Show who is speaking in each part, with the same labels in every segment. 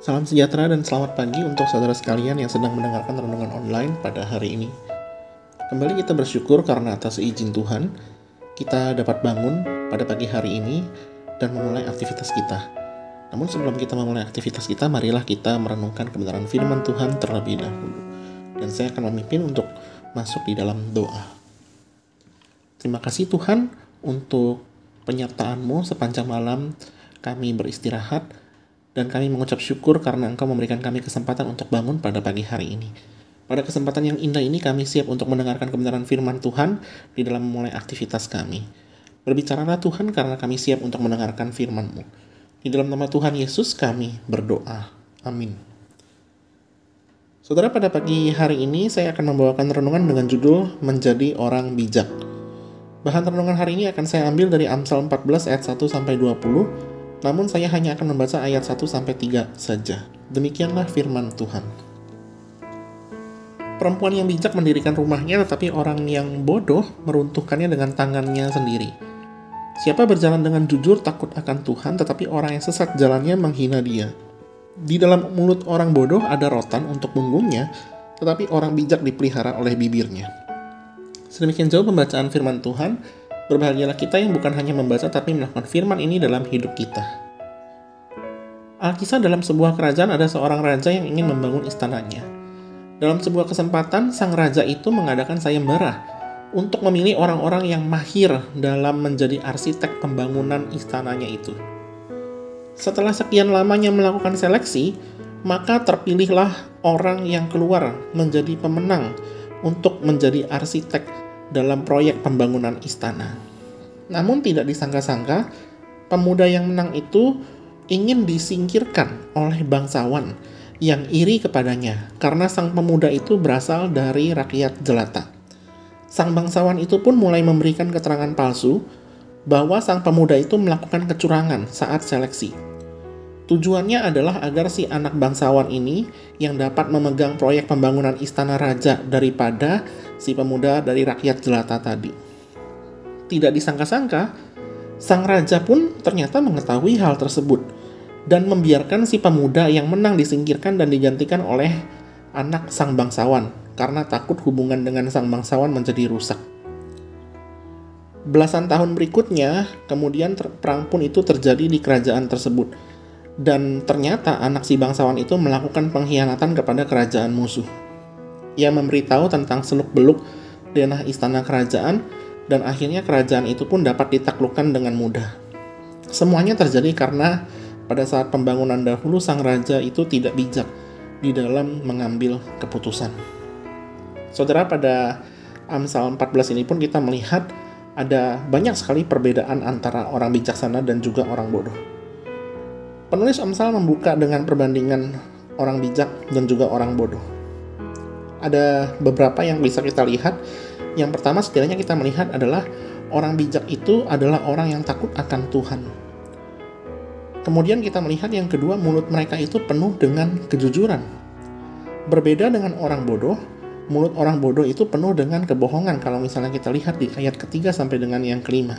Speaker 1: Salam sejahtera dan selamat pagi untuk saudara sekalian yang sedang mendengarkan renungan online pada hari ini. Kembali kita bersyukur karena atas izin Tuhan, kita dapat bangun pada pagi hari ini dan memulai aktivitas kita. Namun sebelum kita memulai aktivitas kita, marilah kita merenungkan kebenaran firman Tuhan terlebih dahulu. Dan saya akan memimpin untuk masuk di dalam doa. Terima kasih Tuhan untuk penyertaan-Mu sepanjang malam kami beristirahat, dan kami mengucap syukur karena Engkau memberikan kami kesempatan untuk bangun pada pagi hari ini. Pada kesempatan yang indah ini kami siap untuk mendengarkan kebenaran firman Tuhan di dalam memulai aktivitas kami. Berbicaralah Tuhan karena kami siap untuk mendengarkan firman-Mu. Di dalam nama Tuhan Yesus kami berdoa. Amin. Saudara, pada pagi hari ini saya akan membawakan renungan dengan judul Menjadi Orang Bijak. Bahan renungan hari ini akan saya ambil dari Amsal 14 ayat 1-20. Namun saya hanya akan membaca ayat 1-3 saja. Demikianlah firman Tuhan. Perempuan yang bijak mendirikan rumahnya, tetapi orang yang bodoh meruntuhkannya dengan tangannya sendiri. Siapa berjalan dengan jujur takut akan Tuhan, tetapi orang yang sesat jalannya menghina Dia. Di dalam mulut orang bodoh ada rotan untuk punggungnya, tetapi orang bijak dipelihara oleh bibirnya. Sedemikian jauh pembacaan firman Tuhan. Berbahagialah kita yang bukan hanya membaca tapi melakukan firman ini dalam hidup kita. Alkisah dalam sebuah kerajaan ada seorang raja yang ingin membangun istananya. Dalam sebuah kesempatan, sang raja itu mengadakan sayembara untuk memilih orang-orang yang mahir dalam menjadi arsitek pembangunan istananya itu. Setelah sekian lamanya melakukan seleksi, maka terpilihlah orang yang keluar menjadi pemenang untuk menjadi arsitek dalam proyek pembangunan istana. Namun tidak disangka-sangka, pemuda yang menang itu ingin disingkirkan oleh bangsawan yang iri kepadanya karena sang pemuda itu berasal dari rakyat jelata. Sang bangsawan itu pun mulai memberikan keterangan palsu bahwa sang pemuda itu melakukan kecurangan saat seleksi. Tujuannya adalah agar si anak bangsawan ini yang dapat memegang proyek pembangunan istana raja daripada si pemuda dari rakyat jelata tadi. Tidak disangka-sangka, sang raja pun ternyata mengetahui hal tersebut dan membiarkan si pemuda yang menang disingkirkan dan digantikan oleh anak sang bangsawan karena takut hubungan dengan sang bangsawan menjadi rusak. Belasan tahun berikutnya, kemudian perang pun itu terjadi di kerajaan tersebut. Dan ternyata anak si bangsawan itu melakukan pengkhianatan kepada kerajaan musuh. Ia memberitahu tentang seluk-beluk denah istana kerajaan, dan akhirnya kerajaan itu pun dapat ditaklukkan dengan mudah. Semuanya terjadi karena pada saat pembangunan dahulu sang raja itu tidak bijak di dalam mengambil keputusan. Saudara, pada Amsal 14 ini pun kita melihat ada banyak sekali perbedaan antara orang bijaksana dan juga orang bodoh. Penulis Amsal membuka dengan perbandingan orang bijak dan juga orang bodoh. Ada beberapa yang bisa kita lihat. Yang pertama, setidaknya kita melihat adalah orang bijak itu adalah orang yang takut akan Tuhan. Kemudian kita melihat yang kedua, mulut mereka itu penuh dengan kejujuran. Berbeda dengan orang bodoh, mulut orang bodoh itu penuh dengan kebohongan kalau misalnya kita lihat di ayat ketiga sampai dengan yang kelima.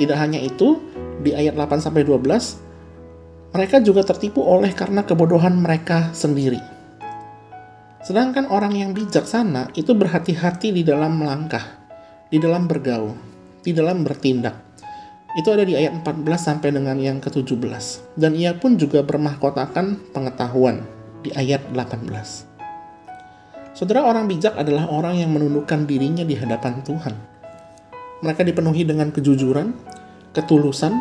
Speaker 1: Tidak hanya itu, di ayat 8-12, mereka juga tertipu oleh karena kebodohan mereka sendiri. Sedangkan orang yang bijaksana itu berhati-hati di dalam melangkah, di dalam bergaul, di dalam bertindak. Itu ada di ayat 14 sampai dengan yang ke-17. Dan ia pun juga bermahkotakan pengetahuan di ayat 18. Saudara, orang bijak adalah orang yang menundukkan dirinya di hadapan Tuhan. Mereka dipenuhi dengan kejujuran, ketulusan,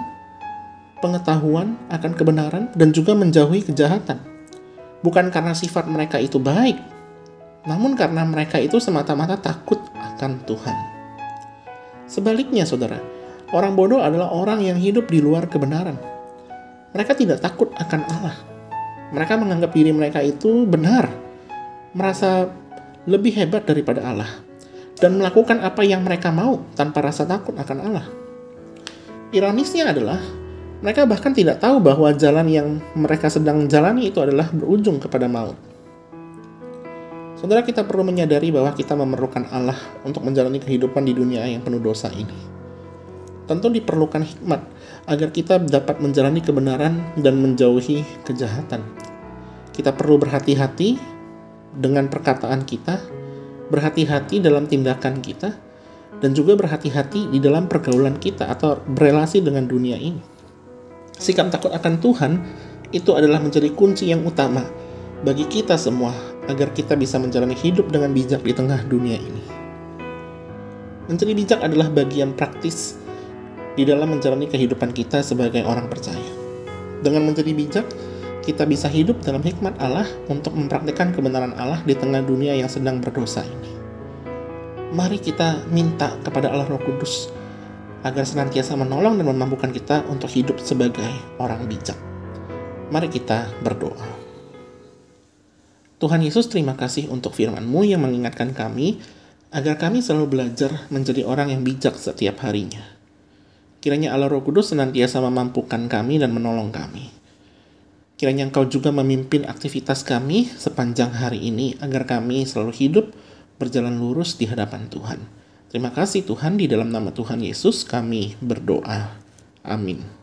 Speaker 1: pengetahuan akan kebenaran, dan juga menjauhi kejahatan. Bukan karena sifat mereka itu baik, namun karena mereka itu semata-mata takut akan Tuhan. Sebaliknya, saudara, orang bodoh adalah orang yang hidup di luar kebenaran. Mereka tidak takut akan Allah. Mereka menganggap diri mereka itu benar, merasa lebih hebat daripada Allah, dan melakukan apa yang mereka mau tanpa rasa takut akan Allah. Ironisnya adalah mereka bahkan tidak tahu bahwa jalan yang mereka sedang jalani itu adalah berujung kepada maut. Saudara, kita perlu menyadari bahwa kita memerlukan Allah untuk menjalani kehidupan di dunia yang penuh dosa ini. Tentu diperlukan hikmat agar kita dapat menjalani kebenaran dan menjauhi kejahatan. Kita perlu berhati-hati dengan perkataan kita, berhati-hati dalam tindakan kita, dan juga berhati-hati di dalam pergaulan kita atau berelasi dengan dunia ini. Sikap takut akan Tuhan itu adalah menjadi kunci yang utama bagi kita semua agar kita bisa menjalani hidup dengan bijak di tengah dunia ini. Menjadi bijak adalah bagian praktis di dalam menjalani kehidupan kita sebagai orang percaya. Dengan menjadi bijak, kita bisa hidup dalam hikmat Allah untuk mempraktikkan kebenaran Allah di tengah dunia yang sedang berdosa ini. Mari kita minta kepada Allah Roh Kudus agar senantiasa menolong dan memampukan kita untuk hidup sebagai orang bijak. Mari kita berdoa. Tuhan Yesus, terima kasih untuk firman-Mu yang mengingatkan kami agar kami selalu belajar menjadi orang yang bijak setiap harinya. Kiranya Allah Roh Kudus senantiasa memampukan kami dan menolong kami. Kiranya Engkau juga memimpin aktivitas kami sepanjang hari ini agar kami selalu hidup berjalan lurus di hadapan Tuhan. Terima kasih Tuhan, di dalam nama Tuhan Yesus kami berdoa. Amin.